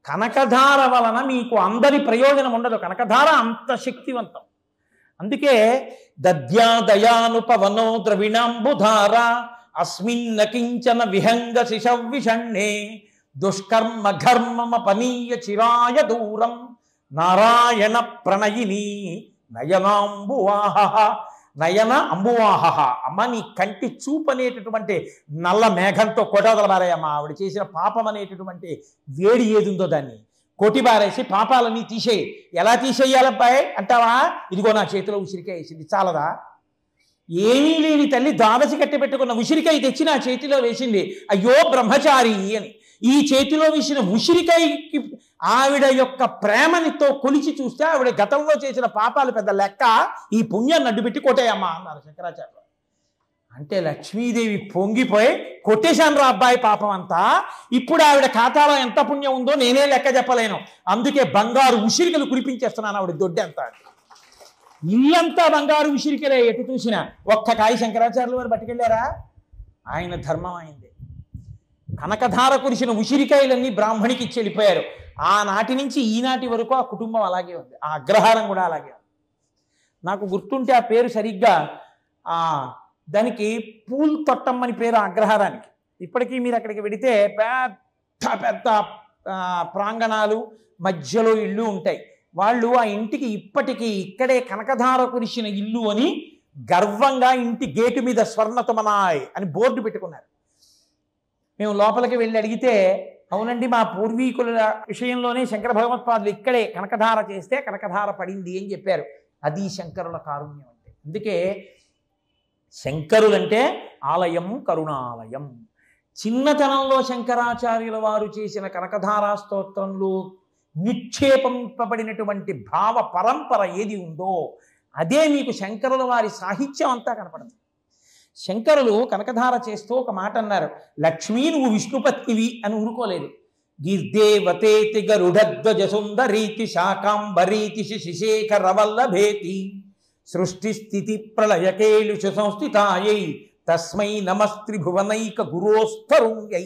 కనకధార వలన మీకు అందరి ప్రయోజనం ఉండదు. కనకధార అంత శక్తివంతం. అందుకే దద్యాదయానుపవనో ద్రవిణాంబుధార అస్మిన్న కించన విహంగ శిశవిషణ్ణే దుష్కర్మ ఘర్మమపనీయ చిరాయ దూరం నారాయణ ప్రణయిని నయనాంబువాహ. నయన అంబువాహ. అమ్మ నీ కంటి చూపు అనేటటువంటి నల్ల మేఘంతో కొట్టదలబారాయమ్మ. ఆవిడ చేసిన పాపం అనేటటువంటి వేడి ఏదుందో దాన్ని కొట్టిబారేసి పాపాలన్నీ తీసేయి. ఎలా తీసేయాలబ్బాయి అంటావా? ఇదిగో నా చేతిలో ఉసిరికాయ వేసింది, చాలదా? ఏమీ లేని తల్లి ద్వాదశి కట్టి పెట్టుకున్న ఉసిరికాయ తెచ్చి నా చేతిలో వేసింది, అయ్యో బ్రహ్మచారి అని. ఈ చేతిలో వేసిన ఉసిరికాయకి ఆవిడ యొక్క ప్రేమనితో కొలిచి చూస్తే ఆవిడ గతంలో చేసిన పాపాలు పెద్ద లెక్క, ఈ పుణ్యాన్ని అడ్డుపెట్టి కొట్టేయమ్మా అన్నారు శంకరాచార్య. అంటే లక్ష్మీదేవి పొంగిపోయి, కొట్టేశాను రా అబ్బాయి పాపం అంతా, ఇప్పుడు ఆవిడ ఖాతాలో ఎంత పుణ్యం ఉందో నేనే లెక్క చెప్పలేను, అందుకే బంగారు ఉసిరికలు కురిపించేస్తున్నాను ఆవిడ దొడ్డి అంతా. ఇల్లంతా బంగారు ఉసిరికలే, ఎటు చూసినా. ఒక్క కాయ శంకరాచార్యుల వారు పట్టుకెళ్ళారా? ఆయన ధర్మం అయింది. కనకధార కురిసిన ఉసిరికాయలన్నీ బ్రాహ్మణికి ఇచ్చి వెళ్ళిపోయారు. ఆనాటి నుంచి ఈనాటి వరకు ఆ కుటుంబం అలాగే ఉంది, ఆ అగ్రహారం కూడా అలాగే ఉంది. నాకు గుర్తుంటే ఆ పేరు సరిగ్గా దానికి పూల్ తొట్టమ్మని పేరు ఆ అగ్రహారానికి. ఇప్పటికీ మీరు అక్కడికి వెడితే పెద్ద పెద్ద ప్రాంగణాలు, మధ్యలో ఇళ్ళు ఉంటాయి. వాళ్ళు ఆ ఇంటికి ఇప్పటికీ ఇక్కడే కనకధార కురిసిన ఇల్లు అని గర్వంగా ఇంటి గేటు మీద స్వర్ణతమనాయ్ అని బోర్డు పెట్టుకున్నారు. మేము లోపలికి వెళ్ళి అడిగితే, అవునండి మా పూర్వీకుల విషయంలోనే శంకర భగవత్పాదులు ఇక్కడే కనకధార చేస్తే కనకధార పడింది అని చెప్పారు. అది శంకరుల కారుణ్యం అంటే. అందుకే శంకరులంటే ఆలయం కరుణాలయం. చిన్నతనంలో శంకరాచార్యుల వారు చేసిన కనకధారా స్తోత్రంలో నిక్షేపింపబడినటువంటి భావ పరంపర ఏది ఉందో అదే మీకు శంకరుల వారి సాహిత్యం అంతా కనపడుతుంది. శంకరులు కనకధార చేస్తూ ఒక మాట అన్నారు, లక్ష్మీ నువ్వు విష్ణుపత్నివి అని ఊరుకోలేదు. గిర్దేవతేతి గరుడధ్వజ సుందరీతి శాకాంబరీతి శిశేఖరవల్లభేతి సృష్టి స్థితి ప్రళయకేలుషు సంస్థితాయై తస్మై నమస్త్రిభువనైక గురోస్తరుంగై.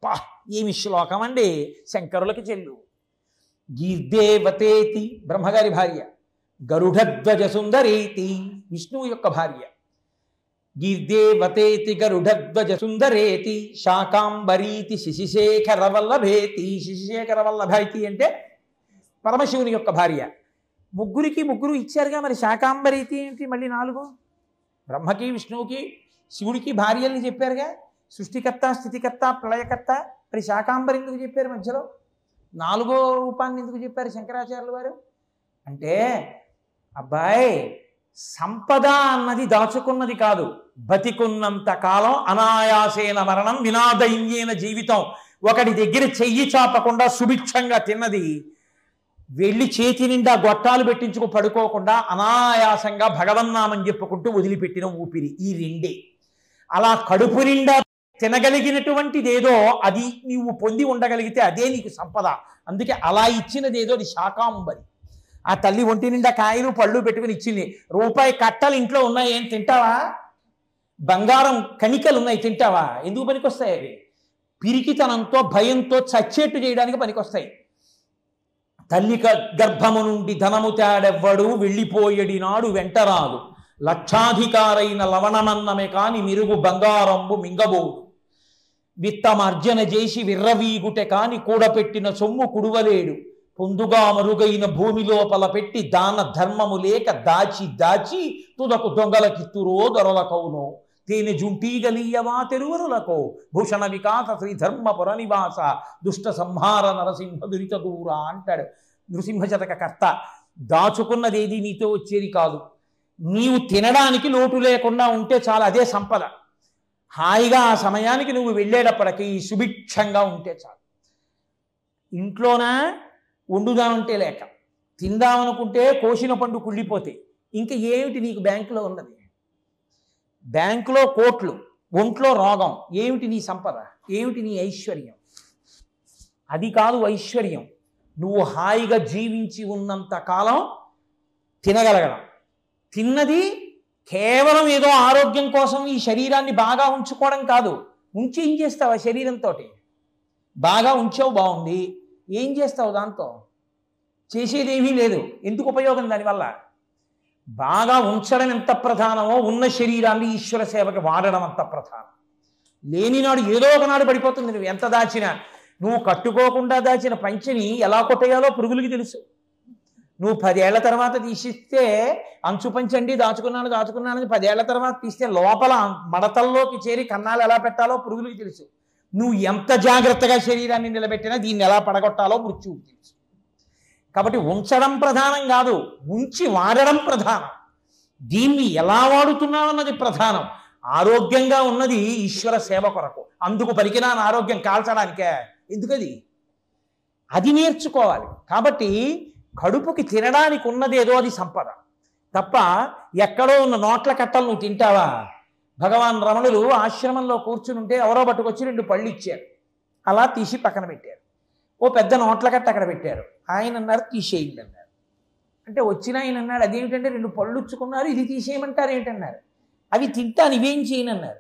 పా ఏమి శ్లోకం అండి! శంకరులకి చెల్లు. గిర్దేవతేతి బ్రహ్మగారి భార్య, గరుడధ్వజ సుందరీతి విష్ణువు యొక్క భార్య. గిర్దేవతేతి గరుడధ్వజ సుందరేతి శాకాంబరీతి శిశిశేఖరవల్లభేతి. శిశిశేఖరవల్లభైతి అంటే పరమశివుని యొక్క భార్య. ముగ్గురికి ముగ్గురు ఇచ్చారుగా, మరి శాకాంబరీతి ఏంటి మళ్ళీ 4? బ్రహ్మకి విష్ణువుకి శివుడికి భార్యల్ని చెప్పారుగా, సృష్టికర్త స్థితికర్త ప్రళయకర్త. మరి శాకాంబరి ఎందుకు చెప్పారు మధ్యలో? 4వ రూపాన్ని ఎందుకు చెప్పారు శంకరాచార్యుల వారు? అంటే అబ్బాయి సంపద అన్నది దాచుకున్నది కాదు, బతికున్నంత కాలం అనాయాసేన మరణం వినాదైన్యేన జీవితం. ఒకటి దగ్గర చెయ్యి చాపకుండా సుభిక్షంగా తిన్నది, వెళ్ళి చేతి నిండా గొట్టాలు పెట్టించుకు పడుకోకుండా అనాయాసంగా భగవన్నామని చెప్పుకుంటూ వదిలిపెట్టిన ఊపిరి, ఈ రెండే. అలా కడుపు నిండా తినగలిగినటువంటిదేదో అది నీవు పొంది ఉండగలిగితే అదే నీకు సంపద. అందుకే అలా ఇచ్చినదేదో అది శాకాంబరి. ఆ తల్లి ఒంటి నిండా కాయలు పళ్ళు పెట్టుకుని ఇచ్చింది. రూపాయి కట్టలు ఇంట్లో ఉన్నాయి, ఏం తింటావా? బంగారం కణికలు ఉన్నాయి, తింటావా? ఎందుకు పనికొస్తాయి అవి? పిరికితనంతో భయంతో చచ్చేట్టు చేయడానికి పనికొస్తాయి. తల్లి గర్భము నుండి ధనము తేడెవ్వడు వెళ్ళిపోయేడి నాడు వెంటరాదు, లక్షాధికారైన లవణమన్నమే కాని మిరుగు బంగారంబు మింగబోడు, విత్తమార్జన చేసి విర్రవీగుటె కాని కూడపెట్టిన సొమ్ము కుడువలేడు, పొందుగా మరుగైన భూమి లోపల పెట్టి దాన ధర్మము లేక దాచి దాచి తుదకు దొంగలకిత్తురో దొరలకౌనో, తేనె జుంటీగలీయవా తెరువరులకో, భూషణ వికాస శ్రీధర్మపుర నివాస దుష్ట సంహార నరసింహ దురిత దూర అంటాడు నృసింహశతక కర్త. దాచుకున్నదేది నీతో వచ్చేది కాదు, నీవు తినడానికి లోటు లేకుండా ఉంటే చాలు, అదే సంపద. హాయిగా ఆ సమయానికి నువ్వు వెళ్ళేటప్పటికీ సుభిక్షంగా ఉంటే చాలు. ఇంట్లోనా వండుదామంటే లేక, తిందామనుకుంటే కోసిన పండు కుళ్ళిపోతాయి, ఇంకా ఏమిటి నీకు బ్యాంకులో ఉన్నది? బ్యాంకులో కోట్లు, ఒంట్లో రోగం, ఏమిటి నీ సంపద? ఏమిటి నీ ఐశ్వర్యం? అది కాదు ఐశ్వర్యం. నువ్వు హాయిగా జీవించి ఉన్నంత కాలం తినగలగడం. తిన్నది కేవలం ఏదో ఆరోగ్యం కోసం ఈ శరీరాన్ని బాగా ఉంచుకోవడం కాదు. ఉంచి ఏం చేస్తావా శరీరంతో? బాగా ఉంచావు బాగుంది, ఏం చేస్తావు దాంతో? చేసేదేమీ లేదు. ఎందుకు ఉపయోగం దానివల్ల? బాగా ఉంచడం ఎంత ప్రధానమో ఉన్న శరీరాన్ని ఈశ్వర సేవకి వాడడం అంత ప్రధానం. లేనినాడు ఏదో ఒకనాడు పడిపోతుంది. నువ్వు ఎంత దాచినా, నువ్వు కట్టుకోకుండా దాచిన పంచెని ఎలా కొట్టేయాలో పురుగులకి తెలుసు. నువ్వు 10 ఏళ్ల తర్వాత తీసిస్తే అంచు పంచండి దాచుకున్నానని 10 ఏళ్ల తర్వాత తీస్తే లోపల మడతల్లోకి చేరి కన్నాలు ఎలా పెట్టాలో పురుగులకి తెలుసు. నువ్వు ఎంత జాగ్రత్తగా శరీరాన్ని నిలబెట్టినా దీన్ని ఎలా పడగొట్టాలో మృత్యువుకి తెలుసు. కాబట్టి ఉంచడం ప్రధానం కాదు, ఉంచి వాడడం ప్రధానం. దీన్ని ఎలా వాడుతున్నావు అన్నది ప్రధానం. ఆరోగ్యంగా ఉన్నది ఈశ్వర సేవ కొరకు. అందుకు పనికిరాని ఆరోగ్యం కాల్చడానికే. ఎందుకది? అది నేర్చుకోవాలి. కాబట్టి కడుపుకి తినడానికి ఉన్నదేదో అది సంపద తప్ప ఎక్కడో ఉన్న నోట్ల కట్టలు నువ్వు తింటావా? భగవాన్ రమణులు ఆశ్రమంలో కూర్చుని ఉంటే ఎవరో పట్టుకొచ్చి 2 పళ్ళు ఇచ్చారు. అలా తీసి పక్కన పెట్టారు. ఓ పెద్ద నోట్ల కట్ట అక్కడ పెట్టారు. ఆయన అన్నారు తీసేయండి అన్నారు. అంటే వచ్చిన ఆయన అన్నాడు అదేమిటంటే 2 పళ్ళు ఇచ్చుకున్నారు, ఇది తీసేయమంటారు ఏంటన్నారు. అవి తింటాను, ఇవేం చేయను అన్నారు.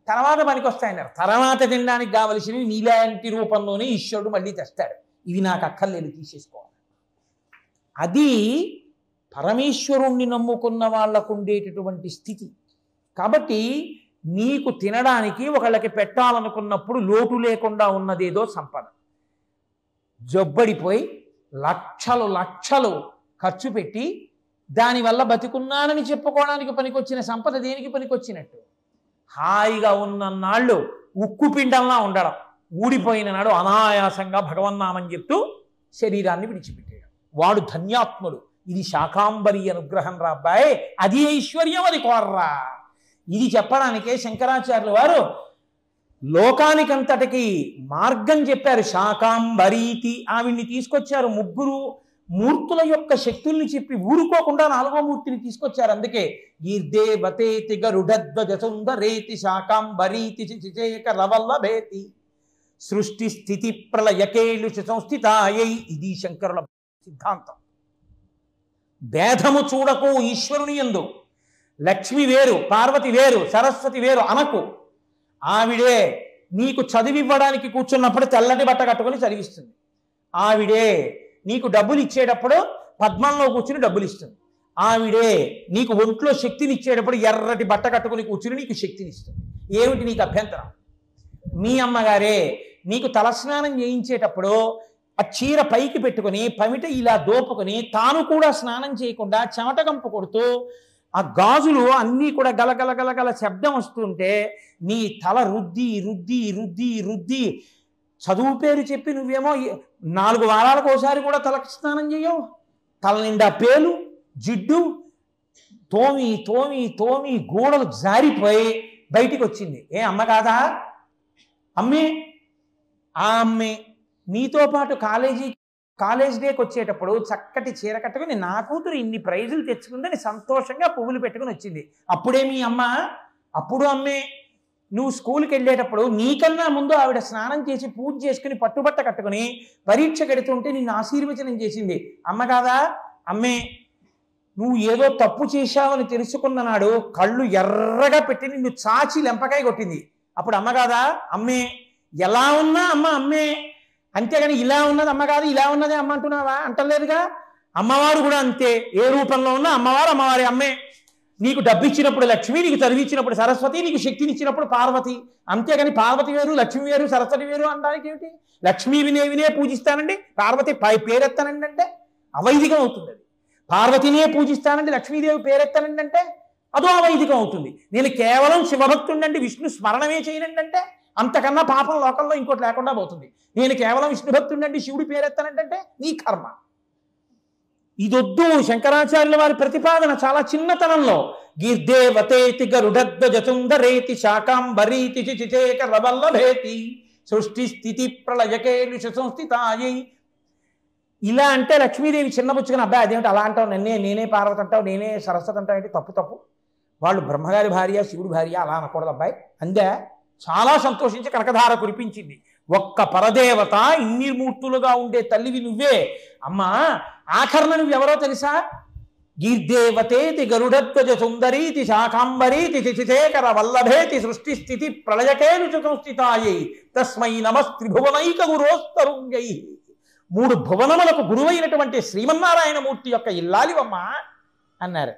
తర్వాత పనికి వస్తాయన్నారు. తర్వాత తినడానికి కావలసినవి నీలాంటి రూపంలోనే ఈశ్వరుడు మళ్ళీ తెస్తాడు. ఇవి నాకు అక్కర్లేదు, తీసేసుకోవాలి. అది పరమేశ్వరుణ్ణి నమ్ముకున్న వాళ్ళకు ఉండేటటువంటి స్థితి. కాబట్టి నీకు తినడానికి ఒకళ్ళకి పెట్టాలనుకున్నప్పుడు లోటు లేకుండా ఉన్నదేదో సంపద. జబ్బడిపోయి లక్షలు ఖర్చు పెట్టి దానివల్ల బతికున్నానని చెప్పుకోవడానికి పనికొచ్చిన సంపద దేనికి పనికొచ్చినట్టు? హాయిగా ఉన్నన్నాళ్ళు ఉక్కు పిండంలా ఉండడం, ఊడిపోయిన నాడు అనాయాసంగా భగవన్నామని చెప్తూ శరీరాన్ని విడిచిపెట్టాడు. వాడు ధన్యాత్ముడు. ఇది శాకాంబరి అనుగ్రహం రా అబ్బాయి, అది ఐశ్వర్యం, అది కోర్రా. ఇది చెప్పడానికే శంకరాచార్యులు వారు లోకానికంతటికి మార్గం చెప్పారు. శాకాంబరీతి ఆవిడ్ని తీసుకొచ్చారు. 3 మూర్తుల యొక్క శక్తుల్ని చెప్పి ఊరుకోకుండా 4వ మూర్తిని తీసుకొచ్చారు. అందుకే గీర్దేవతేతి గరుడధ్వజ సుందరేతి శాకాంబరీతి చిచేక రవల్లభేతి సృష్టి స్థితి ప్రళయకేలుష సంస్థితాయై. ఇది శంకరుల సిద్ధాంతం. భేదము చూడకు ఈశ్వరుని యందు. లక్ష్మి వేరు, పార్వతి వేరు, సరస్వతి వేరు అనకు. ఆవిడే నీకు చదివివ్వడానికి కూర్చున్నప్పుడు తెల్లటి బట్ట కట్టుకొని చదివిస్తుంది. ఆవిడే నీకు డబ్బులు ఇచ్చేటప్పుడు పద్మంలో కూర్చుని డబ్బులు ఇస్తుంది. ఆవిడే నీకు ఒంట్లో శక్తిని ఇచ్చేటప్పుడు ఎర్రటి బట్ట కట్టుకొని కూర్చుని నీకు శక్తిని ఇస్తుంది. ఏమిటి నీకు అభ్యంతరం? మీ అమ్మగారే నీకు తలస్నానం చేయించేటప్పుడు ఆ చీర పైకి పెట్టుకుని పమిట ఇలా దోపుకొని తాను కూడా స్నానం చేయకుండా చెమట కంపు కొడుతూ ఆ గాజులు అన్నీ కూడా గలగల గలగల శబ్దం వస్తుంటే నీ తల రుద్ది రుద్ది రుద్ది రుద్ది చదువు పేరు చెప్పి నువ్వేమో 4 వారాలకు ఒకసారి కూడా తలకు స్నానం చేయవు. తల నిండా పేలు జిడ్డు తోమి తోమి తోమి గోడలు జారిపోయి బయటికి వచ్చింది. ఏ అమ్మ కాదా? అమ్మే. ఆ అమ్మే నీతో పాటు కాలేజ్ డేకి వచ్చేటప్పుడు చక్కటి చీర కట్టుకుని నా కూతురు ఇన్ని ప్రైజులు తెచ్చుకుందని సంతోషంగా పువ్వులు పెట్టుకుని వచ్చింది. అప్పుడే మీ అమ్మ, అప్పుడు అమ్మే. నువ్వు స్కూల్కి వెళ్ళేటప్పుడు నీకన్నా ముందు ఆవిడ స్నానం చేసి పూజ చేసుకుని పట్టుబట్ట కట్టుకుని పరీక్ష కడుతుంటే నిన్ను ఆశీర్వచనం చేసింది. అమ్మ కాదా? అమ్మే. నువ్వు ఏదో తప్పు చేశావని తెలుసుకున్న నాడు కళ్ళు ఎర్రగా పెట్టి నిన్ను చాచి లెంపకాయ కొట్టింది. అప్పుడు అమ్మ కాదా? అమ్మే. ఎలా ఉన్నా అమ్మ అమ్మే. అంతేగాని ఇలా ఉన్నది అమ్మ కాదు, ఇలా ఉన్నదే అమ్మ అంటున్నావా? అంటలేదుగా. అమ్మవారు కూడా అంతే. ఏ రూపంలో ఉన్నా అమ్మవారు అమ్మవారి అమ్మే. నీకు డబ్బు ఇచ్చినప్పుడు లక్ష్మి, నీకు చదివిచ్చినప్పుడు సరస్వతి, నీకు శక్తిని ఇచ్చినప్పుడు పార్వతి. అంతేగాని పార్వతి వేరు లక్ష్మి వేరు సరస్వతి వేరు అనడానికి ఏమిటి? లక్ష్మీ వినే పూజిస్తానండి, పార్వతి పేరెత్తానండి అంటే అవైదికం అవుతుంది. అది పార్వతినే పూజిస్తానండి, లక్ష్మీదేవి పేరెత్తానండి అంటే అదో అవైదికం అవుతుంది. నేను కేవలం శివభక్తుండండి, విష్ణు స్మరణమే చేయనండి అంటే అంతకన్నా పాపం లోకంలో ఇంకోటి లేకుండా పోతుంది. నేను కేవలం విష్ణు భక్తుండండి, శివుడి పేరెత్తానంటే నీ కర్మ. ఇదొద్దు. శంకరాచార్యుల వారి ప్రతిపాదన చాలా చిన్నతనంలో గీర్దేవతేతి గరుడధ్వజ సుందరేతి శాకాంబరీతి చిచేక రవల్లభేతి సృష్టి స్థితి ప్రళయకేలుష సంస్థితాయై. ఇలా అంటే లక్ష్మీదేవి చిన్నబుచ్చుకుని అబ్బాయి అదేమిటి అలా అంటావు, నేనే పార్వతి అంటావు, నేనే సరస్వతి అంటావు అంటే తప్పు. వాళ్ళు బ్రహ్మగారి భార్య, శివుడి భార్య, అలా అనకూడదు అబ్బాయి అందే. చాలా సంతోషించి కనకధార కురిపించింది. ఒక్క పరదేవత ఇన్ని మూర్తులుగా ఉండే తల్లివి నువ్వే అమ్మా. ఆఖరణ నువ్వెవరో తెలుసా? గీర్దేవతేతి గరుడధ్వజ సుందరీతి శాకాంబరీతి చిచేకర వల్లభేతి సృష్టి స్థితి ప్రళయకేలుష సంస్థితాయై తస్మై నమస్త్రిభువనైక గురోస్తరుంగై. 3 భువనములకు గురువైనటువంటి శ్రీమన్నారాయణమూర్తి యొక్క ఇల్లాలివమ్మ అన్నారు.